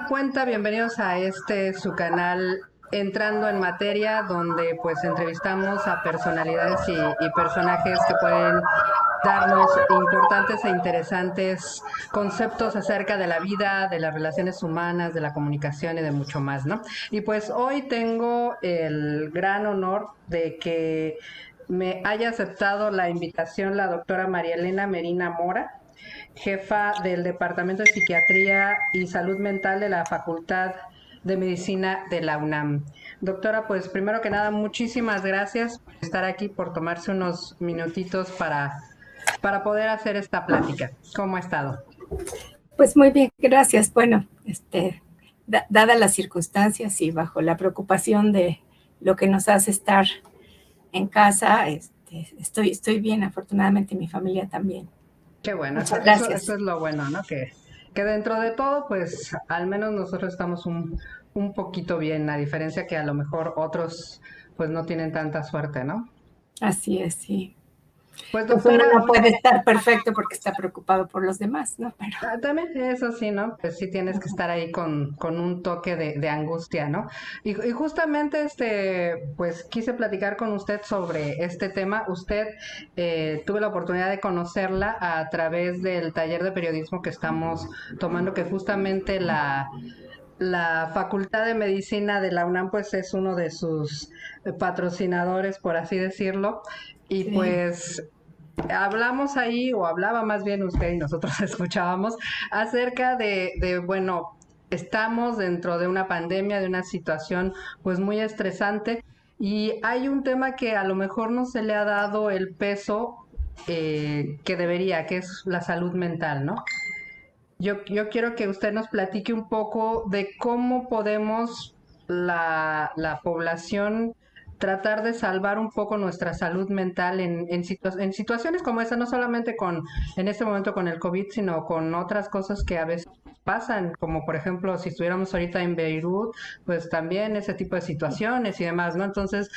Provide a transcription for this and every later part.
nueva cuenta, bienvenidos a su canal Entrando en Materia, donde pues entrevistamos a personalidades y personajes que pueden darnos importantes e interesantes conceptos acerca de la vida, de las relaciones humanas, de la comunicación y de mucho más, ¿no? Y pues hoy tengo el gran honor de que me haya aceptado la invitación la doctora María Elena Merina Mora, jefa del Departamento de Psiquiatría y Salud Mental de la Facultad de Medicina de la UNAM. Doctora, pues primero que nada, muchísimas gracias por estar aquí, por tomarse unos minutitos para poder hacer esta plática. ¿Cómo ha estado? Pues muy bien, gracias. Bueno, dadas las circunstancias y bajo la preocupación de lo que nos hace estar en casa, estoy bien, afortunadamente mi familia también. Qué bueno, Muchas eso gracias. es lo bueno, ¿no? Que dentro de todo, pues al menos nosotros estamos un poquito bien, a diferencia que a lo mejor otros pues no tienen tanta suerte, ¿no? Así es, sí. Pues Pues uno doctora, no puede estar perfecto porque está preocupado por los demás, ¿no? Pero también eso sí, ¿no? Pues sí tienes que estar ahí con un toque de angustia, ¿no? Y justamente, pues quise platicar con usted sobre este tema. Usted tuve la oportunidad de conocerla a través del taller de periodismo que estamos tomando, que justamente la Facultad de Medicina de la UNAM, pues es uno de sus patrocinadores, por así decirlo. Y sí. pues hablamos ahí, o hablaba más bien usted y nosotros escuchábamos, acerca bueno, estamos dentro de una pandemia, de una situación pues muy estresante y hay un tema que a lo mejor no se le ha dado el peso que debería, que es la salud mental, ¿no? Yo quiero que usted nos platique un poco de cómo podemos la población tratar de salvar un poco nuestra salud mental en situaciones como esa, no solamente en este momento con el COVID, sino con otras cosas que a veces pasan, como por ejemplo si estuviéramos ahorita en Beirut, pues también ese tipo de situaciones y demás, ¿no? Entonces,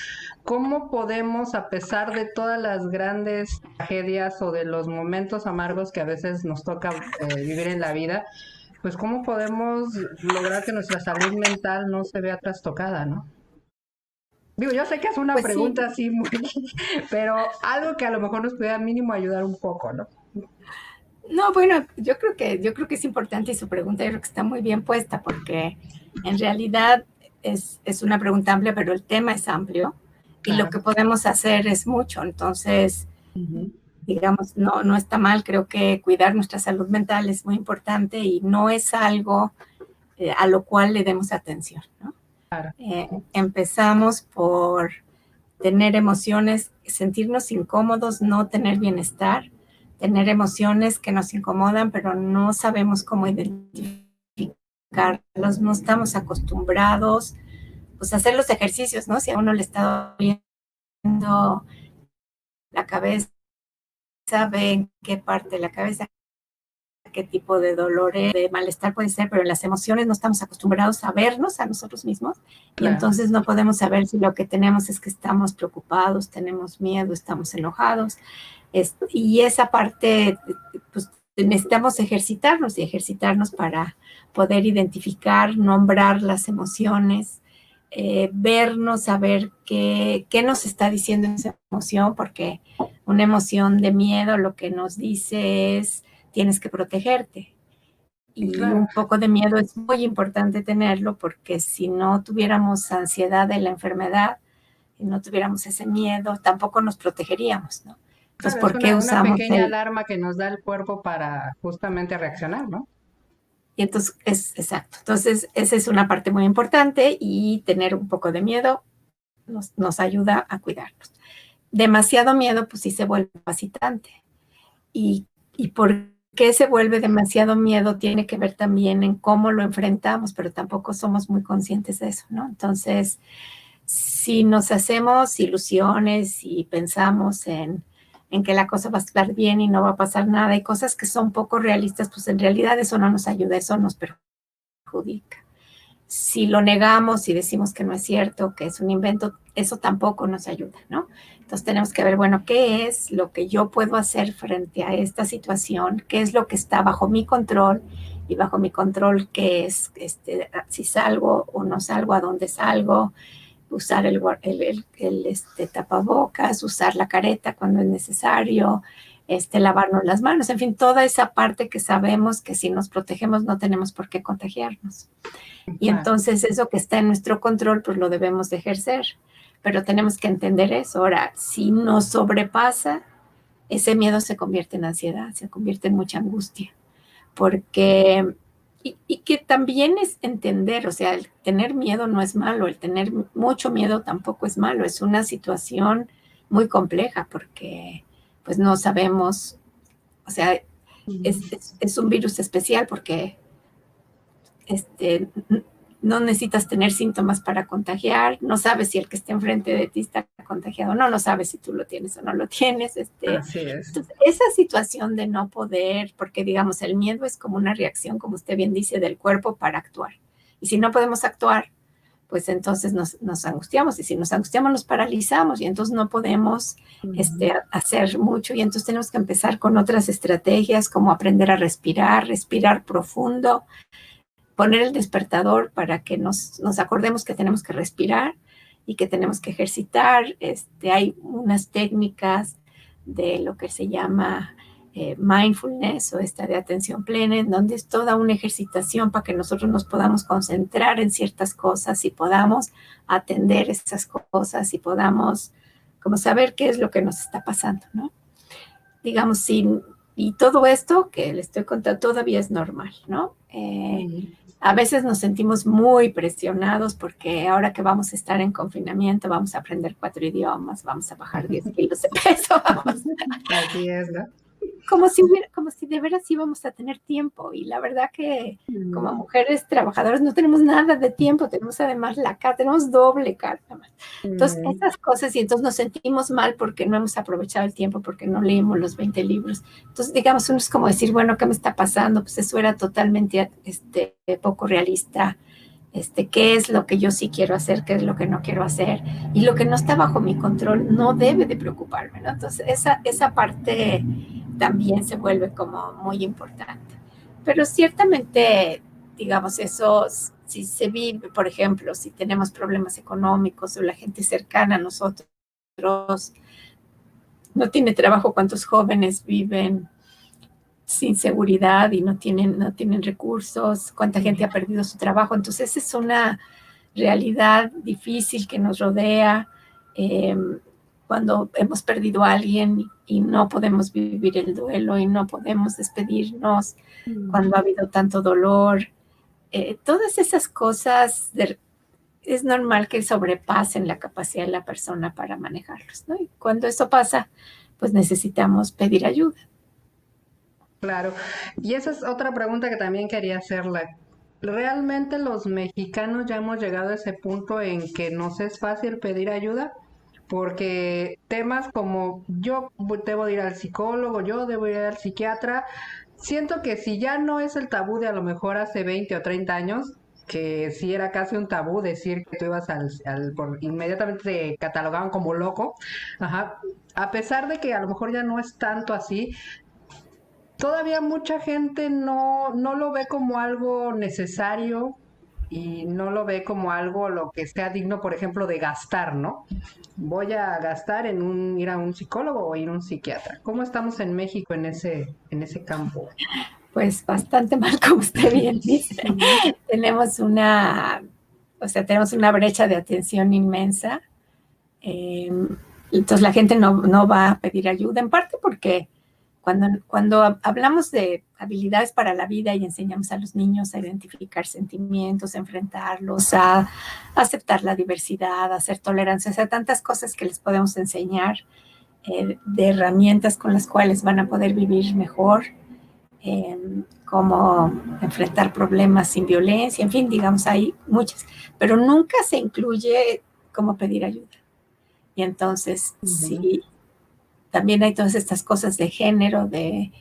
¿cómo podemos, a pesar de todas las grandes tragedias o de los momentos amargos que a veces nos toca vivir en la vida, pues cómo podemos lograr que nuestra salud mental no se vea trastocada, ¿no? Digo, yo sé que es una Pues sí. pregunta así muy, pero algo que a lo mejor nos pudiera mínimo ayudar un poco, ¿no? No, bueno, yo creo que es importante y su pregunta yo creo que está muy bien puesta porque en realidad es una pregunta amplia, pero el tema es amplio y lo Claro. que podemos hacer es mucho. Entonces, Ujú. digamos, no está mal. Creo que cuidar nuestra salud mental es muy importante y no es algo a lo cual le demos atención, ¿no? Claro. Empezamos por tener emociones, sentirnos incómodos, no tener bienestar, tener emociones que nos incomodan, pero no sabemos cómo identificarlos, no estamos acostumbrados pues, a hacer los ejercicios, ¿no? Si a uno le está doliendo la cabeza, ve en qué parte de la cabeza, qué tipo de dolor, de malestar puede ser, pero en las emociones no estamos acostumbrados a vernos a nosotros mismos y Claro. entonces no podemos saber si lo que tenemos es que estamos preocupados, tenemos miedo, estamos enojados. Y esa parte, pues necesitamos ejercitarnos y ejercitarnos para poder identificar, nombrar las emociones, vernos, saber qué nos está diciendo esa emoción, porque una emoción de miedo lo que nos dice es tienes que protegerte. Y Claro. un poco de miedo es muy importante tenerlo porque si no tuviéramos ansiedad de la enfermedad y no tuviéramos ese miedo, tampoco nos protegeríamos, ¿no? Entonces, Claro, es ¿por qué una usamos pequeña el...? alarma que nos da el cuerpo para justamente reaccionar, ¿no? Y entonces, es exacto. Entonces, esa es una parte muy importante y tener un poco de miedo nos ayuda a cuidarnos. Demasiado miedo, pues sí se vuelve incapacitante. Y por qué se vuelve demasiado miedo tiene que ver también en cómo lo enfrentamos, pero tampoco somos muy conscientes de eso, ¿no? Entonces, si nos hacemos ilusiones y pensamos en que la cosa va a estar bien y no va a pasar nada, y cosas que son poco realistas, pues en realidad eso no nos ayuda, eso nos perjudica. Si lo negamos y decimos que no es cierto, que es un invento, eso tampoco nos ayuda, ¿no? Entonces tenemos que ver, bueno, ¿qué es lo que yo puedo hacer frente a esta situación? ¿Qué es lo que está bajo mi control? y bajo mi control qué es, si salgo o no salgo, a dónde salgo, usar el tapabocas, usar la careta cuando es necesario, lavarnos las manos, en fin, toda esa parte que sabemos que si nos protegemos no tenemos por qué contagiarnos. Y entonces eso que está en nuestro control, pues lo debemos de ejercer. Pero tenemos que entender eso. Ahora, si nos sobrepasa, ese miedo se convierte en ansiedad, se convierte en mucha angustia. Porque, y que también es entender, o sea, el tener miedo no es malo, el tener mucho miedo tampoco es malo, es una situación muy compleja porque pues no sabemos, o sea, es un virus especial porque no necesitas tener síntomas para contagiar, no sabes si el que está enfrente de ti está contagiado o no, no sabes si tú lo tienes o no lo tienes. Así es. Entonces, esa situación de no poder, porque digamos, el miedo es como una reacción, como usted bien dice, del cuerpo para actuar. Y si no podemos actuar, pues entonces nos angustiamos, y si nos angustiamos nos paralizamos y entonces no podemos hacer mucho, y entonces tenemos que empezar con otras estrategias como aprender a respirar profundo, poner el despertador para que nos acordemos que tenemos que respirar y que tenemos que ejercitar. Hay unas técnicas de lo que se llama mindfulness o de atención plena, en donde es toda una ejercitación para que nosotros nos podamos concentrar en ciertas cosas y podamos atender esas cosas y podamos como saber qué es lo que nos está pasando, ¿no? Digamos, y todo esto que le estoy contando todavía es normal, ¿no? A veces nos sentimos muy presionados porque ahora que vamos a estar en confinamiento, vamos a aprender 4 idiomas, vamos a bajar 10 kilos de peso. Así es, ¿no? Como si de veras íbamos a tener tiempo. Y la verdad que como mujeres trabajadoras no tenemos nada de tiempo. Tenemos además tenemos doble carga. Entonces, esas cosas, y entonces nos sentimos mal porque no hemos aprovechado el tiempo, porque no leímos los 20 libros. Entonces, digamos, uno es como decir, bueno, ¿qué me está pasando? Pues eso era totalmente poco realista. ¿Qué es lo que yo sí quiero hacer? ¿Qué es lo que no quiero hacer? Y lo que no está bajo mi control no debe de preocuparme, ¿no? Entonces, esa parte también se vuelve como muy importante. Pero ciertamente, digamos, eso, si se vive, por ejemplo, si tenemos problemas económicos o la gente cercana a nosotros no tiene trabajo, ¿cuántos jóvenes viven sin seguridad y no tienen recursos? ¿Cuánta gente ha perdido su trabajo? Entonces, esa es una realidad difícil que nos rodea. Cuando hemos perdido a alguien y no podemos vivir el duelo y no podemos despedirnos, cuando ha habido tanto dolor, todas esas cosas es normal que sobrepasen la capacidad de la persona para manejarlos, ¿no? Y cuando eso pasa, pues necesitamos pedir ayuda. Claro, y esa es otra pregunta que también quería hacerle. ¿Realmente los mexicanos ya hemos llegado a ese punto en que nos es fácil pedir ayuda? Porque temas como yo debo ir al psicólogo, yo debo ir al psiquiatra, siento que si ya no es el tabú de a lo mejor hace 20 o 30 años, que sí era casi un tabú decir que tú ibas inmediatamente te catalogaban como loco, ajá, a pesar de que a lo mejor ya no es tanto así, todavía mucha gente no lo ve como algo necesario y no lo ve como algo lo que sea digno, por ejemplo, de gastar, ¿no? Voy a gastar en ir a un psicólogo o ir a un psiquiatra. ¿Cómo estamos en México en ese campo? Pues bastante mal, como usted bien dice. Tenemos una brecha de atención inmensa. Entonces la gente no va a pedir ayuda, en parte porque cuando hablamos de habilidades para la vida y enseñamos a los niños a identificar sentimientos, a enfrentarlos, a aceptar la diversidad, a ser tolerantes, a tantas cosas que les podemos enseñar, de herramientas con las cuales van a poder vivir mejor, cómo enfrentar problemas sin violencia, en fin, digamos, hay muchas, pero nunca se incluye cómo pedir ayuda. Y entonces, sí, también hay todas estas cosas de género, de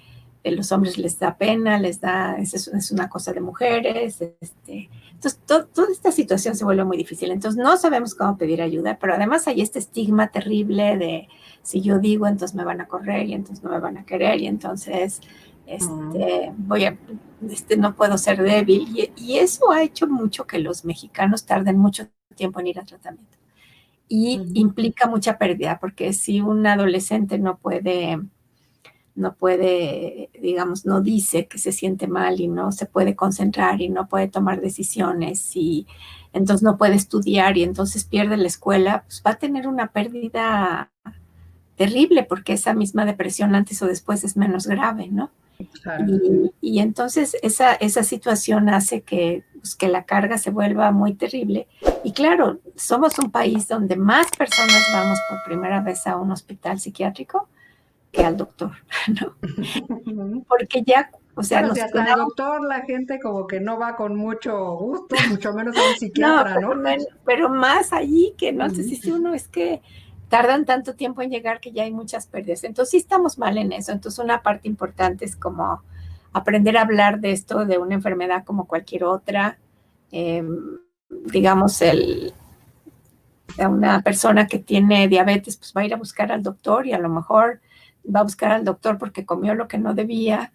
los hombres les da pena, es una cosa de mujeres. Entonces, toda esta situación se vuelve muy difícil. Entonces, no sabemos cómo pedir ayuda, pero además hay este estigma terrible de si yo digo, entonces me van a correr y entonces no me van a querer y entonces Mm. No puedo ser débil. Y eso ha hecho mucho que los mexicanos tarden mucho tiempo en ir a tratamiento. Y Ujú. implica mucha pérdida, porque si un adolescente no puede, digamos, no dice que se siente mal y no se puede concentrar y no puede tomar decisiones y entonces no puede estudiar y entonces pierde la escuela, pues va a tener una pérdida terrible porque esa misma depresión antes o después es menos grave, ¿no? Claro. Y entonces esa situación hace pues, que la carga se vuelva muy terrible. Y claro, somos un país donde más personas vamos por primera vez a un hospital psiquiátrico que al doctor, ¿no? Porque ya, o sea, Bueno, si nos hasta el cuidamos. doctor la gente como que no va con mucho gusto, mucho menos a un No, psiquiatra, ¿no? pero más allí que no sé Ujú. si uno es que tardan tanto tiempo en llegar que ya hay muchas pérdidas. Entonces sí estamos mal en eso. Entonces una parte importante es como aprender a hablar de esto, de una enfermedad como cualquier otra. Eh, digamos, una persona que tiene diabetes, pues va a ir a buscar al doctor y a lo mejor va a buscar al doctor porque comió lo que no debía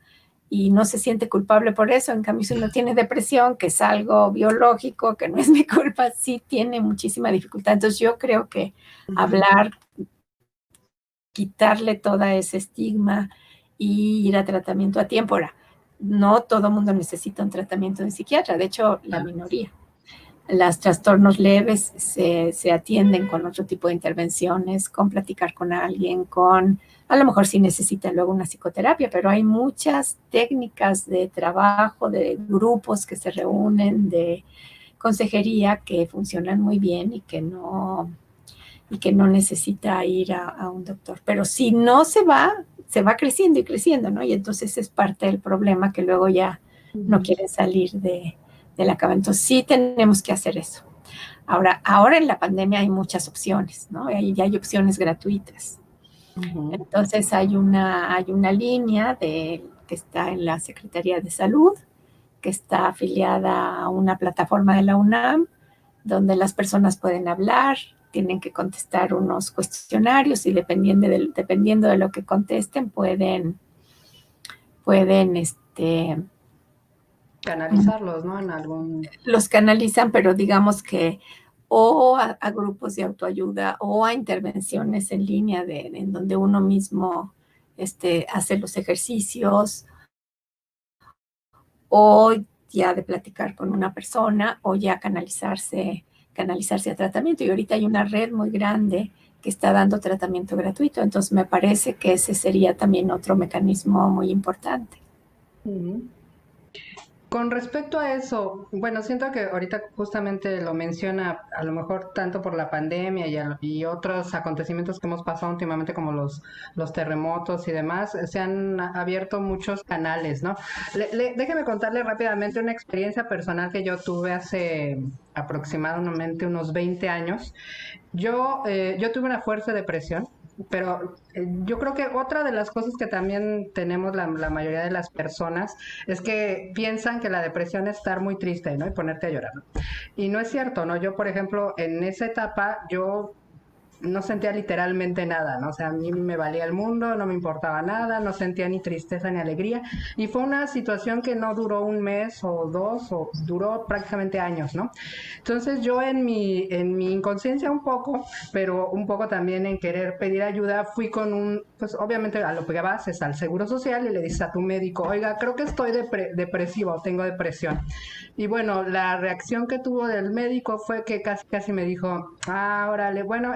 y no se siente culpable por eso. En cambio, si uno tiene depresión, que es algo biológico, que no es mi culpa, sí tiene muchísima dificultad. Entonces yo creo que Ujú. hablar, quitarle todo ese estigma y ir a tratamiento a tiempo. Ahora, no todo el mundo necesita un tratamiento de psiquiatra, de hecho, la Claro. minoría. Los trastornos leves se atienden con otro tipo de intervenciones, con platicar con alguien, a lo mejor sí necesita luego una psicoterapia, pero hay muchas técnicas de trabajo, de grupos que se reúnen, de consejería que funcionan muy bien y que no necesita ir a un doctor. Pero si no se va creciendo y creciendo, ¿no? Y entonces es parte del problema que luego ya no Ujú. quieren salir de la cama. Entonces sí tenemos que hacer eso. Ahora en la pandemia hay muchas opciones, ¿no? Hay opciones gratuitas. Ujú. Entonces hay una línea que está en la Secretaría de Salud, que está afiliada a una plataforma de la UNAM, donde las personas pueden hablar, tienen que contestar unos cuestionarios y dependiendo de lo que contesten pueden Canalizarlos, ¿no? En algún... los canalizan, pero digamos que o a grupos de autoayuda o a intervenciones en línea en donde uno mismo hace los ejercicios o ya de platicar con una persona o ya canalizarse a tratamiento. Y ahorita hay una red muy grande que está dando tratamiento gratuito, entonces me parece que ese sería también otro mecanismo muy importante. Ujú. Con respecto a eso, bueno, siento que ahorita justamente lo menciona, a lo mejor tanto por la pandemia y otros acontecimientos que hemos pasado últimamente, como los terremotos y demás, se han abierto muchos canales, ¿no? Déjeme contarle rápidamente una experiencia personal que yo tuve hace aproximadamente unos 20 años. Yo tuve una fuerte depresión, pero yo creo que otra de las cosas que también tenemos la mayoría de las personas es que piensan que la depresión es estar muy triste, ¿no? Y ponerte a llorar, ¿no? Y no es cierto, ¿no? Yo, por ejemplo, en esa etapa, yo no sentía literalmente nada, ¿no? O sea, a mí me valía el mundo, no me importaba nada, no sentía ni tristeza ni alegría. Y fue una situación que no duró un mes o dos, o duró prácticamente años, ¿no? Entonces yo en mi inconsciencia un poco, pero un poco también en querer pedir ayuda, fui con pues obviamente a lo que vas es al Seguro Social y le dices a tu médico, oiga, creo que estoy depresiva o tengo depresión. Y bueno, la reacción que tuvo del médico fue que casi casi me dijo, ah, órale, bueno,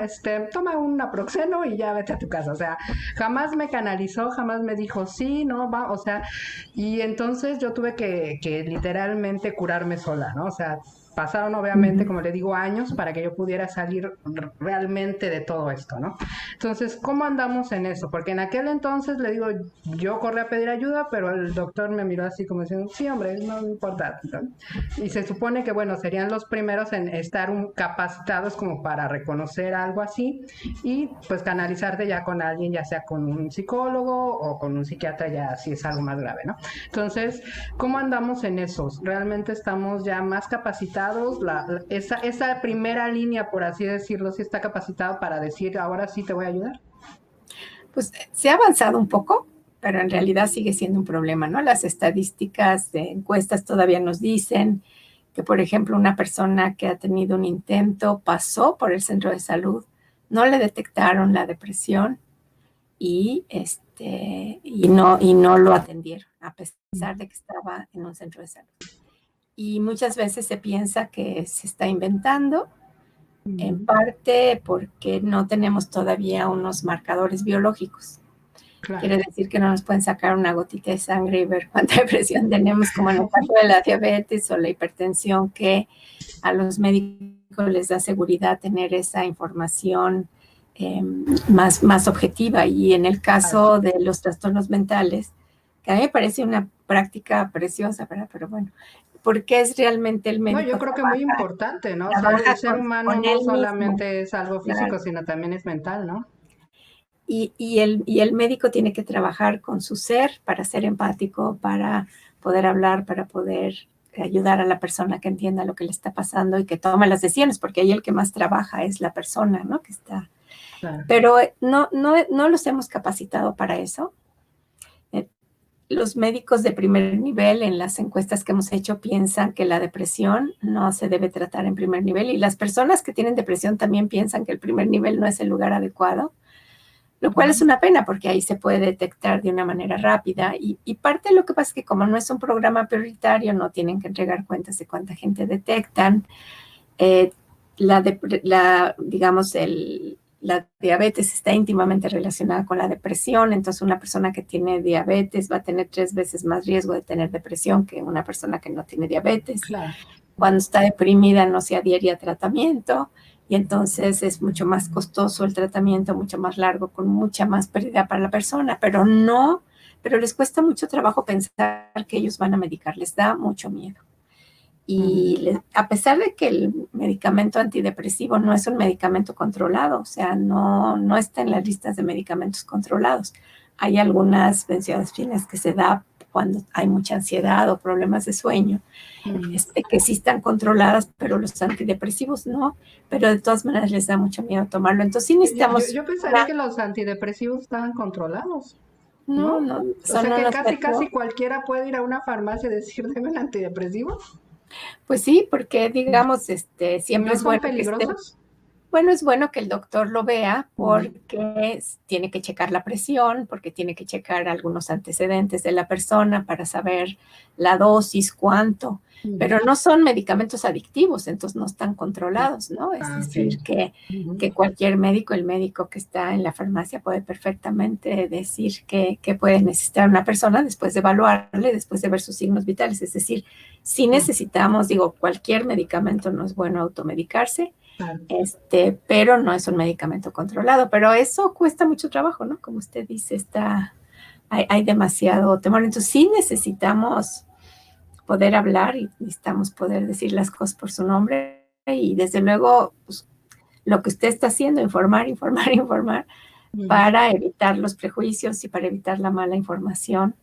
toma un naproxeno y ya vete a tu casa. O sea, jamás me canalizó, jamás me dijo, sí, no, va, o sea, y entonces yo tuve que literalmente curarme sola, ¿no? O sea, pasaron obviamente, Ujú. como le digo, años para que yo pudiera salir realmente de todo esto, ¿no? Entonces, ¿cómo andamos en eso? Porque en aquel entonces, le digo, yo corrí a pedir ayuda, pero el doctor me miró así como diciendo, sí, hombre, no me importa, ¿no? Y se supone que, bueno, serían los primeros en estar capacitados como para reconocer algo así y pues canalizarte ya con alguien, ya sea con un psicólogo o con un psiquiatra, ya si es algo más grave, ¿no? Entonces, ¿cómo andamos en esos? ¿Realmente estamos ya más capacitados? Esa primera línea, por así decirlo, sí está capacitado para decir, ahora sí te voy a ayudar. Pues se ha avanzado un poco, pero en realidad sigue siendo un problema, ¿no? Las estadísticas de encuestas todavía nos dicen que, por ejemplo, una persona que ha tenido un intento pasó por el centro de salud, no le detectaron la depresión y no lo atendieron, a pesar de que estaba en un centro de salud. Y muchas veces se piensa que se está inventando, en parte porque no tenemos todavía unos marcadores biológicos. Claro. Quiere decir que no nos pueden sacar una gotita de sangre y ver cuánta depresión tenemos, como en el caso de la diabetes o la hipertensión, que a los médicos les da seguridad tener esa información más objetiva. Y en el caso de los trastornos mentales, que a mí me parece una práctica preciosa, ¿verdad? Pero bueno, porque es realmente el médico. No, yo creo que muy importante, ¿no? O sea, el ser humano no solamente es algo físico, sino también es mental, ¿no? Y el médico tiene que trabajar con su ser para ser empático, para poder hablar, para poder ayudar a la persona que entienda lo que le está pasando y que tome las decisiones, porque ahí el que más trabaja es la persona, ¿no? Que está. Claro. Pero no los hemos capacitado para eso. Los médicos de primer nivel en las encuestas que hemos hecho piensan que la depresión no se debe tratar en primer nivel, y las personas que tienen depresión también piensan que el primer nivel no es el lugar adecuado, lo cual es una pena porque ahí se puede detectar de una manera rápida, y parte de lo que pasa es que como no es un programa prioritario, no tienen que entregar cuentas de cuánta gente detectan. La diabetes está íntimamente relacionada con la depresión, entonces una persona que tiene diabetes va a tener 3 veces más riesgo de tener depresión que una persona que no tiene diabetes. Claro. Cuando está deprimida no se adhiere a tratamiento y entonces es mucho más costoso el tratamiento, mucho más largo, con mucha más pérdida para la persona, pero les cuesta mucho trabajo pensar que ellos van a medicar, les da mucho miedo. Y a pesar de que el medicamento antidepresivo no es un medicamento controlado, o sea, no está en las listas de medicamentos controlados. Hay algunas benzodiazepinas que se da cuando hay mucha ansiedad o problemas de sueño, que sí están controladas, pero los antidepresivos no, pero de todas maneras les da mucho miedo tomarlo. Entonces sí necesitamos... Yo pensaría que los antidepresivos estaban controlados. No. O sea, que casi cualquiera puede ir a una farmacia y decir, deme un antidepresivo. Pues sí, porque digamos, siempre ¿No son peligrosos? Bueno, es bueno que el doctor lo vea porque tiene que checar la presión, porque tiene que checar algunos antecedentes de la persona para saber la dosis, cuánto, pero no son medicamentos adictivos, entonces no están controlados, ¿no? Es decir, que cualquier médico, el médico que está en la farmacia puede perfectamente decir que puede necesitar una persona después de evaluarle, después de ver sus signos vitales. Es decir, si necesitamos, cualquier medicamento, no es bueno automedicarse, pero no es un medicamento controlado, pero eso cuesta mucho trabajo, ¿no? Como usted dice, hay demasiado temor, entonces sí necesitamos poder hablar y necesitamos poder decir las cosas por su nombre, y desde luego, pues, lo que usted está haciendo, informar, para evitar los prejuicios y para evitar la mala información.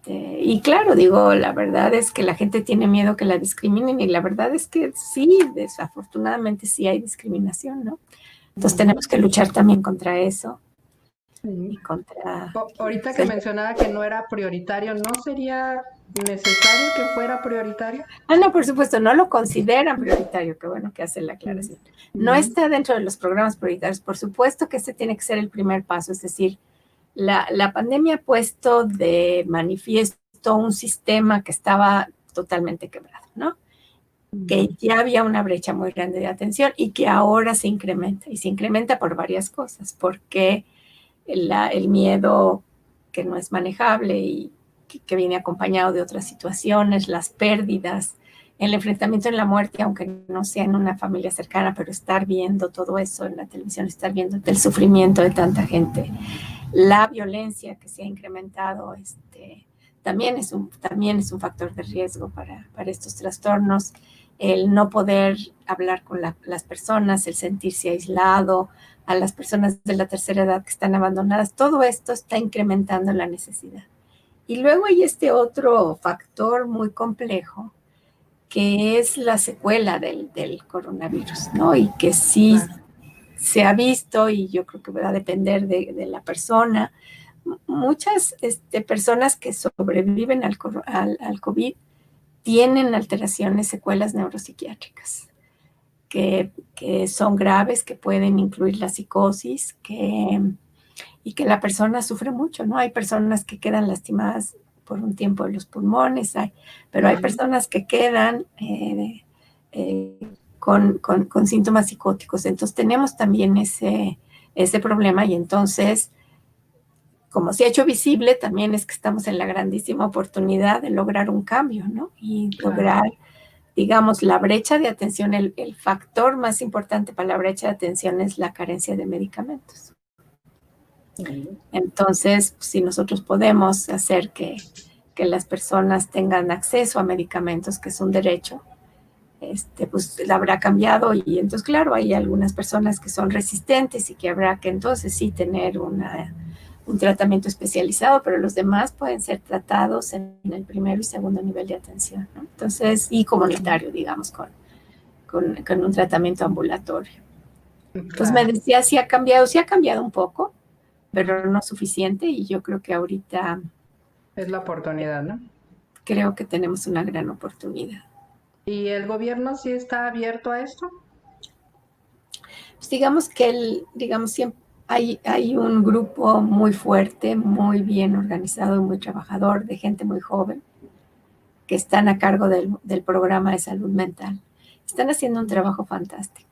Y claro, la verdad es que la gente tiene miedo que la discriminen, y la verdad es que sí, desafortunadamente sí hay discriminación, ¿no? Entonces tenemos que luchar también contra eso. Y contra... Ahorita que mencionaba que no era prioritario, ¿no sería necesario que fuera prioritario? No, por supuesto, no lo consideran prioritario, qué bueno que hace la aclaración. No está dentro de los programas prioritarios, por supuesto que ese tiene que ser el primer paso, es decir, la pandemia ha puesto de manifiesto un sistema que estaba totalmente quebrado, ¿no? Que ya había una brecha muy grande de atención y que ahora se incrementa, y se incrementa por varias cosas, porque el miedo que no es manejable y que viene acompañado de otras situaciones, las pérdidas, el enfrentamiento en la muerte, aunque no sea en una familia cercana, pero estar viendo todo eso en la televisión, estar viendo el sufrimiento de tanta gente, la violencia que se ha incrementado, también es un factor de riesgo para estos trastornos, el no poder hablar con las personas, el sentirse aislado, a las personas de la tercera edad que están abandonadas, todo esto está incrementando la necesidad. Y luego hay otro factor muy complejo, que es la secuela del coronavirus, ¿no? Y que sí se ha visto, y yo creo que va a depender de la persona, muchas personas que sobreviven al COVID tienen alteraciones, secuelas neuropsiquiátricas, que son graves, que pueden incluir la psicosis, y que la persona sufre mucho, ¿no? Hay personas que quedan lastimadas por un tiempo de los pulmones, pero hay personas que quedan con síntomas psicóticos. Entonces tenemos también ese problema, y entonces, como se ha hecho visible, también es que estamos en la grandísima oportunidad de lograr un cambio, ¿no? Y lograr, digamos, la brecha de atención. El factor más importante para la brecha de atención es la carencia de medicamentos. Entonces, si nosotros podemos hacer que las personas tengan acceso a medicamentos, que es un derecho, pues la habrá cambiado. Y entonces, claro, hay algunas personas que son resistentes y que habrá que entonces sí tener un tratamiento especializado, pero los demás pueden ser tratados en el primero y segundo nivel de atención, ¿no? Entonces, y comunitario, digamos, con un tratamiento ambulatorio. Entonces me decía, sí ha cambiado un poco, pero no suficiente, y yo creo que ahorita es la oportunidad, ¿no? Creo que tenemos una gran oportunidad. ¿Y el gobierno sí está abierto a esto? Pues digamos que siempre hay un grupo muy fuerte, muy bien organizado y muy trabajador, de gente muy joven, que están a cargo del programa de salud mental. Están haciendo un trabajo fantástico.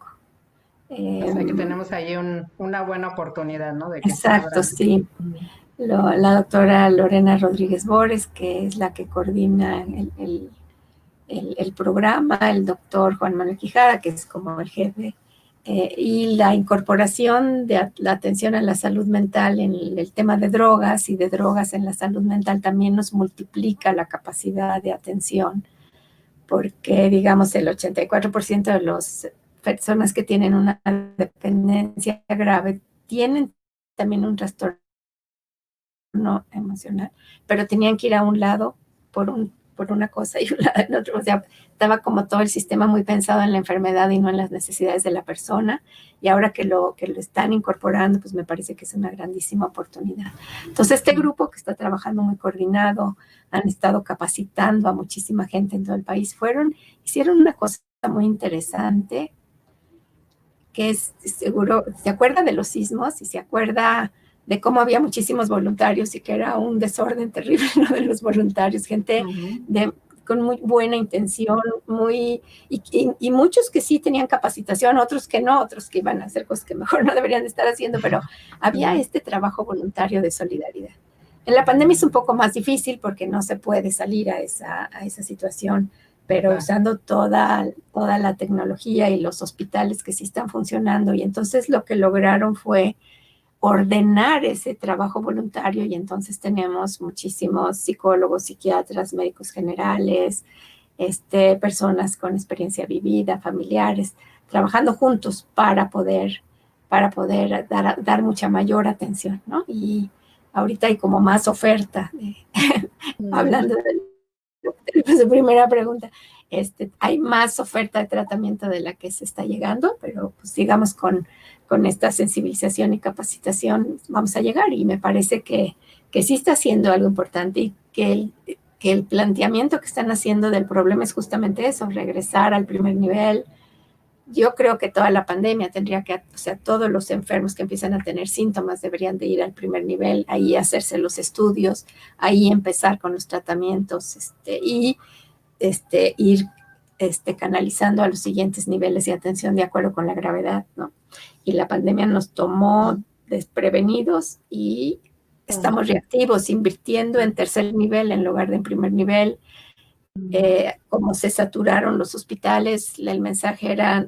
O sea, que tenemos ahí una buena oportunidad, ¿no? De que exacto, sí. La doctora Lorena Rodríguez Bores, que es la que coordina el programa, el doctor Juan Manuel Quijada, que es como el jefe, y la incorporación de la atención a la salud mental en el tema de drogas, y de drogas en la salud mental también nos multiplica la capacidad de atención, porque digamos el 84% de las personas que tienen una dependencia grave tienen también un trastorno emocional, pero tenían que ir a un lado por una cosa y un lado en otro. O sea, estaba como todo el sistema muy pensado en la enfermedad y no en las necesidades de la persona. Y ahora que lo están incorporando, pues me parece que es una grandísima oportunidad. Entonces, este grupo que está trabajando muy coordinado, han estado capacitando a muchísima gente en todo el país, hicieron una cosa muy interesante, que es, seguro, se acuerda de los sismos y se acuerda de cómo había muchísimos voluntarios y que era un desorden terrible, ¿no? De los voluntarios, gente con muy buena intención, y muchos que sí tenían capacitación, otros que no, otros que iban a hacer cosas que mejor no deberían de estar haciendo, pero había este trabajo voluntario de solidaridad. En la pandemia es un poco más difícil porque no se puede salir a esa situación, pero usando toda la tecnología y los hospitales que sí están funcionando, y entonces lo que lograron fue ordenar ese trabajo voluntario, y entonces tenemos muchísimos psicólogos, psiquiatras, médicos generales, personas con experiencia vivida, familiares, trabajando juntos para poder dar mucha mayor atención, ¿no? Y ahorita hay como más oferta, hablando de su primera pregunta, hay más oferta de tratamiento de la que se está llegando, pero pues digamos con esta sensibilización y capacitación vamos a llegar, y me parece que sí está haciendo algo importante, y que el planteamiento que están haciendo del problema es justamente eso, regresar al primer nivel. Yo creo que toda la pandemia tendría que, o sea, todos los enfermos que empiezan a tener síntomas deberían de ir al primer nivel, ahí hacerse los estudios, ahí empezar con los tratamientos, y ir canalizando a los siguientes niveles de atención de acuerdo con la gravedad, ¿no? Y la pandemia nos tomó desprevenidos y estamos reactivos, invirtiendo en tercer nivel en lugar de en primer nivel. Como se saturaron los hospitales, el mensaje era: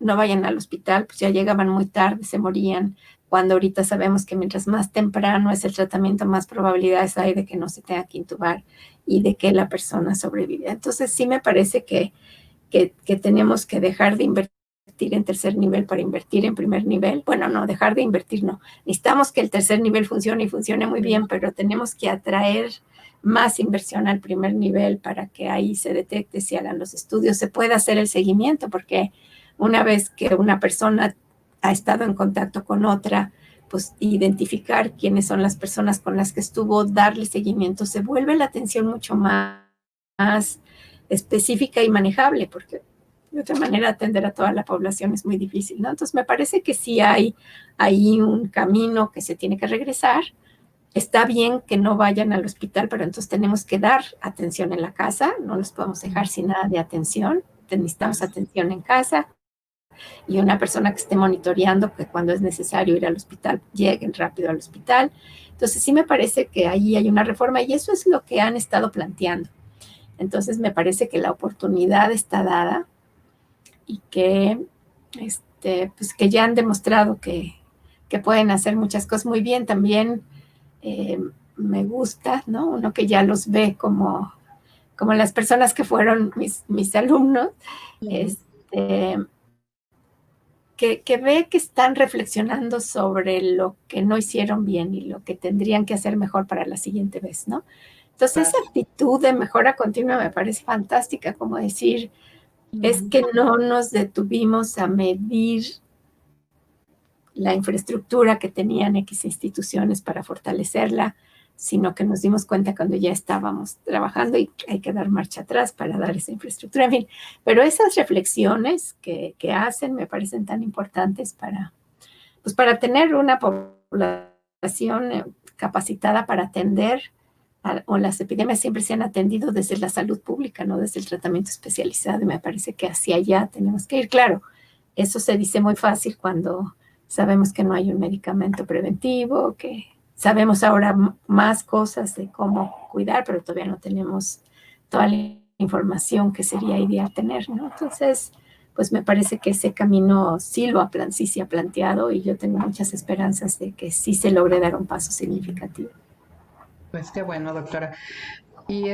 no vayan al hospital, pues ya llegaban muy tarde, se morían, cuando ahorita sabemos que mientras más temprano es el tratamiento, más probabilidades hay de que no se tenga que intubar y de que la persona sobreviva. Entonces sí me parece que tenemos que dejar de invertir en tercer nivel para invertir en primer nivel. Bueno, no, dejar de invertir no. Necesitamos que el tercer nivel funcione y funcione muy bien, pero tenemos que atraer más inversión al primer nivel para que ahí se detecte, se hagan los estudios, se pueda hacer el seguimiento, porque una vez que una persona ha estado en contacto con otra pues identificar quiénes son las personas con las que estuvo, darle seguimiento, se vuelve la atención mucho más específica y manejable, porque de otra manera atender a toda la población es muy difícil, ¿no? Entonces me parece que sí hay ahí un camino que se tiene que regresar. Está bien que no vayan al hospital, pero entonces tenemos que dar atención en la casa, no los podemos dejar sin nada de atención, necesitamos atención en casa y una persona que esté monitoreando que cuando es necesario ir al hospital, lleguen rápido al hospital. Entonces sí me parece que ahí hay una reforma y eso es lo que han estado planteando. Entonces me parece que la oportunidad está dada y que, pues que ya han demostrado que pueden hacer muchas cosas muy bien. También me gusta, ¿no? Uno que ya los ve como las personas que fueron mis alumnos, que ve que están reflexionando sobre lo que no hicieron bien y lo que tendrían que hacer mejor para la siguiente vez, ¿no? Entonces, esa actitud de mejora continua me parece fantástica, como decir, es que no nos detuvimos a medir la infraestructura que tenían X instituciones para fortalecerla, sino que nos dimos cuenta cuando ya estábamos trabajando y hay que dar marcha atrás para dar esa infraestructura, en fin. Pero esas reflexiones que hacen me parecen tan importantes pues para tener una población capacitada para atender, o las epidemias siempre se han atendido desde la salud pública, no desde el tratamiento especializado, y me parece que hacia allá tenemos que ir. Claro, eso se dice muy fácil cuando sabemos que no hay un medicamento preventivo, que sabemos ahora más cosas de cómo cuidar, pero todavía no tenemos toda la información que sería ideal tener, ¿no? Entonces, pues me parece que ese camino sí se ha planteado y yo tengo muchas esperanzas de que sí se logre dar un paso significativo. Pues qué bueno, doctora. Y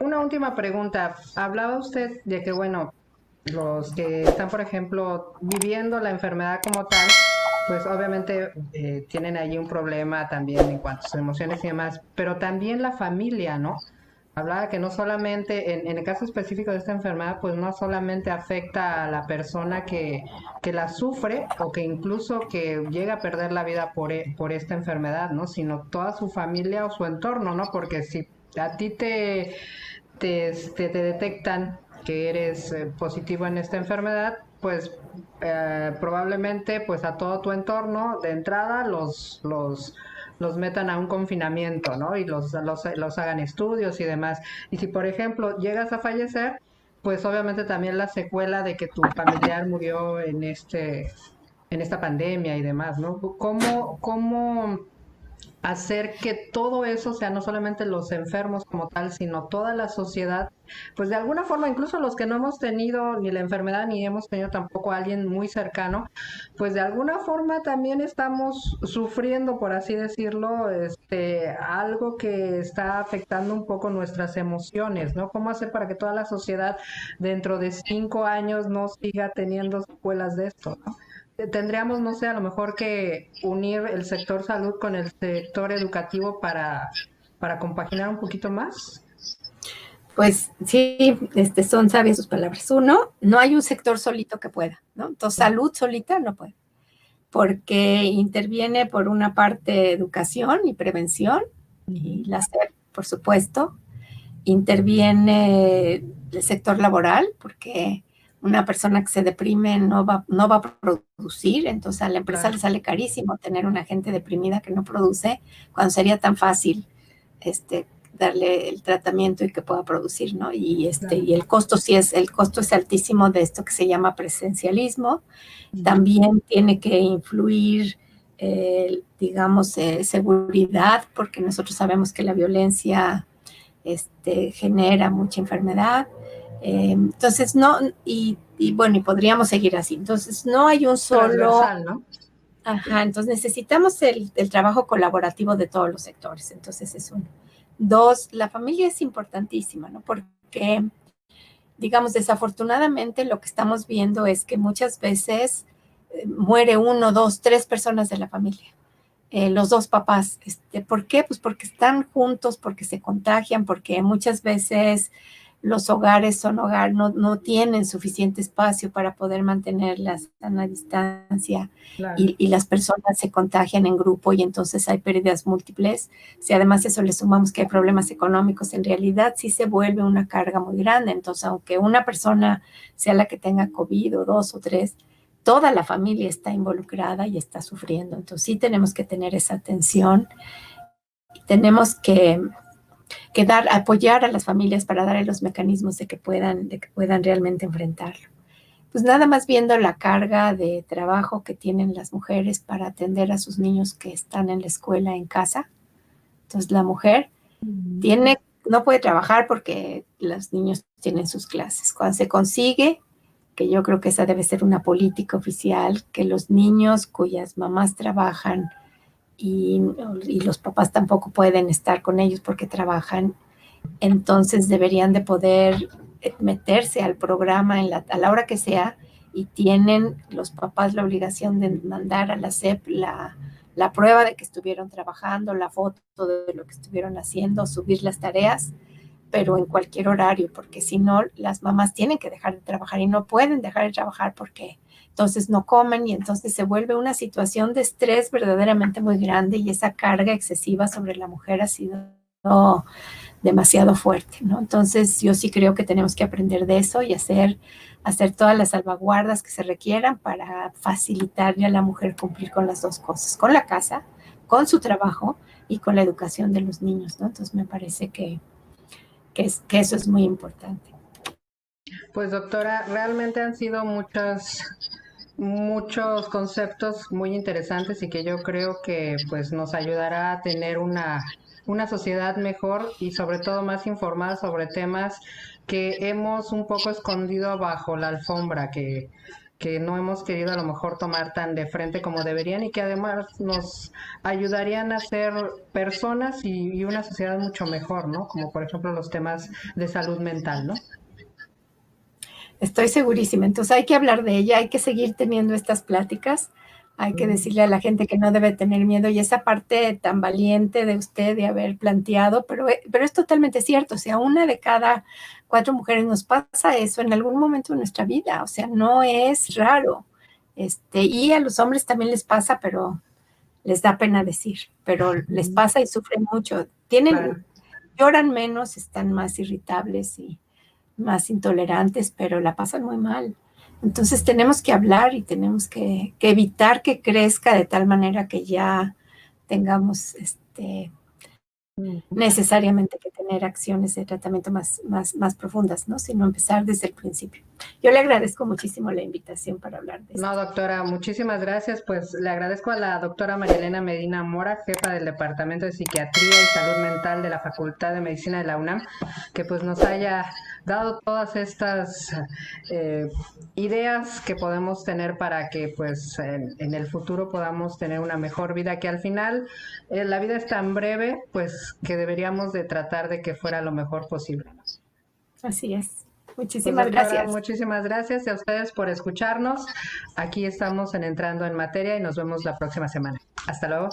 una última pregunta. Hablaba usted de que, bueno, los que están, por ejemplo, viviendo la enfermedad como tal, pues obviamente tienen allí un problema también en cuanto a sus emociones y demás, pero también la familia, ¿no? Hablaba que no solamente, en el caso específico de esta enfermedad, pues no solamente afecta a la persona que la sufre o que incluso que llega a perder la vida por esta enfermedad, ¿no? Sino toda su familia o su entorno, ¿no? Porque si a ti te detectan que eres positivo en esta enfermedad, pues probablemente pues a todo tu entorno de entrada los metan a un confinamiento, ¿no? Y los hagan estudios y demás. Y si, por ejemplo, llegas a fallecer, pues obviamente también la secuela de que tu familiar murió en esta pandemia y demás, ¿no? ¿Cómo hacer que todo eso sea no solamente los enfermos como tal, sino toda la sociedad, pues de alguna forma, incluso los que no hemos tenido ni la enfermedad ni hemos tenido tampoco a alguien muy cercano, pues de alguna forma también estamos sufriendo, por así decirlo, algo que está afectando un poco nuestras emociones, ¿no? ¿Cómo hacer para que toda la sociedad dentro de 5 años no siga teniendo secuelas de esto, ¿no? Tendríamos, no sé, a lo mejor que unir el sector salud con el sector educativo para compaginar un poquito más. Pues sí, son sabias sus palabras. Uno, no hay un sector solito que pueda, ¿no? Entonces, salud solita no puede, porque interviene por una parte educación y prevención, y la SEP, por supuesto, interviene el sector laboral, porque una persona que se deprime no va a producir, entonces a la empresa le sale carísimo tener una gente deprimida que no produce, cuando sería tan fácil darle el tratamiento y que pueda producir, ¿no? Y el costo es altísimo de esto que se llama presencialismo. También tiene que influir, digamos, seguridad, porque nosotros sabemos que la violencia genera mucha enfermedad. Entonces, no, y bueno, y podríamos seguir así. Entonces, no hay un solo... Transversal, ¿no? Ajá, entonces necesitamos el trabajo colaborativo de todos los sectores. Entonces, es uno. Dos, la familia es importantísima, ¿no? Porque, digamos, desafortunadamente lo que estamos viendo es que muchas veces muere 1, 2, 3 personas de la familia. Los dos papás. ¿Por qué? Pues porque están juntos, porque se contagian, porque muchas veces los hogares son no tienen suficiente espacio para poder mantenerlas a una distancia, Claro. y las personas se contagian en grupo y entonces hay pérdidas múltiples. Si además eso le sumamos que hay problemas económicos, en realidad sí se vuelve una carga muy grande. Entonces, aunque una persona sea la que tenga COVID o 2 o 3, toda la familia está involucrada y está sufriendo. Entonces sí tenemos que tener esa atención y tenemos que apoyar a las familias para darle los mecanismos de que puedan realmente enfrentarlo. Pues nada más viendo la carga de trabajo que tienen las mujeres para atender a sus niños que están en la escuela en casa. Entonces la mujer no puede trabajar porque los niños tienen sus clases. Cuando se consigue, que yo creo que esa debe ser una política oficial, que los niños cuyas mamás trabajan y los papás tampoco pueden estar con ellos porque trabajan, entonces deberían de poder meterse al programa a la hora que sea, y tienen los papás la obligación de mandar a la SEP la prueba de que estuvieron trabajando, la foto de lo que estuvieron haciendo, subir las tareas, pero en cualquier horario, porque si no, las mamás tienen que dejar de trabajar y no pueden dejar de trabajar porque entonces no comen, y entonces se vuelve una situación de estrés verdaderamente muy grande, y esa carga excesiva sobre la mujer ha sido demasiado fuerte, ¿no? Entonces yo sí creo que tenemos que aprender de eso y hacer todas las salvaguardas que se requieran para facilitarle a la mujer cumplir con las dos cosas, con la casa, con su trabajo y con la educación de los niños, ¿no? Entonces me parece que eso es muy importante. Pues doctora, realmente han sido muchos conceptos muy interesantes y que yo creo que pues nos ayudará a tener una sociedad mejor y sobre todo más informada sobre temas que hemos un poco escondido bajo la alfombra, que no hemos querido a lo mejor tomar tan de frente como deberían, y que además nos ayudarían a ser personas y una sociedad mucho mejor, ¿no? Como por ejemplo los temas de salud mental, ¿no? Estoy segurísima. Entonces hay que hablar de ella, hay que seguir teniendo estas pláticas, hay que decirle a la gente que no debe tener miedo, y esa parte tan valiente de usted de haber planteado, pero es totalmente cierto. O sea, 1 de cada 4 mujeres nos pasa eso en algún momento de nuestra vida. O sea, no es raro. Y a los hombres también les pasa, pero les da pena decir, pero les pasa y sufren mucho. Claro. Lloran menos, están más irritables y más intolerantes, pero la pasan muy mal. Entonces tenemos que hablar y tenemos que evitar que crezca de tal manera que ya tengamos necesariamente que tener acciones de tratamiento más profundas, ¿no? Sino empezar desde el principio. Yo le agradezco muchísimo la invitación para hablar de esto. No, doctora, muchísimas gracias. Pues le agradezco a la doctora María Elena Medina Mora, jefa del Departamento de Psiquiatría y Salud Mental de la Facultad de Medicina de la UNAM, que pues nos haya dado todas estas ideas que podemos tener para que pues en el futuro podamos tener una mejor vida, que al final la vida es tan breve, pues que deberíamos de tratar de que fuera lo mejor posible. Así es. Pues, Muchísimas doctora, gracias. muchísimas gracias a ustedes por escucharnos. Aquí estamos en Entrando en Materia y nos vemos la próxima semana. Hasta luego.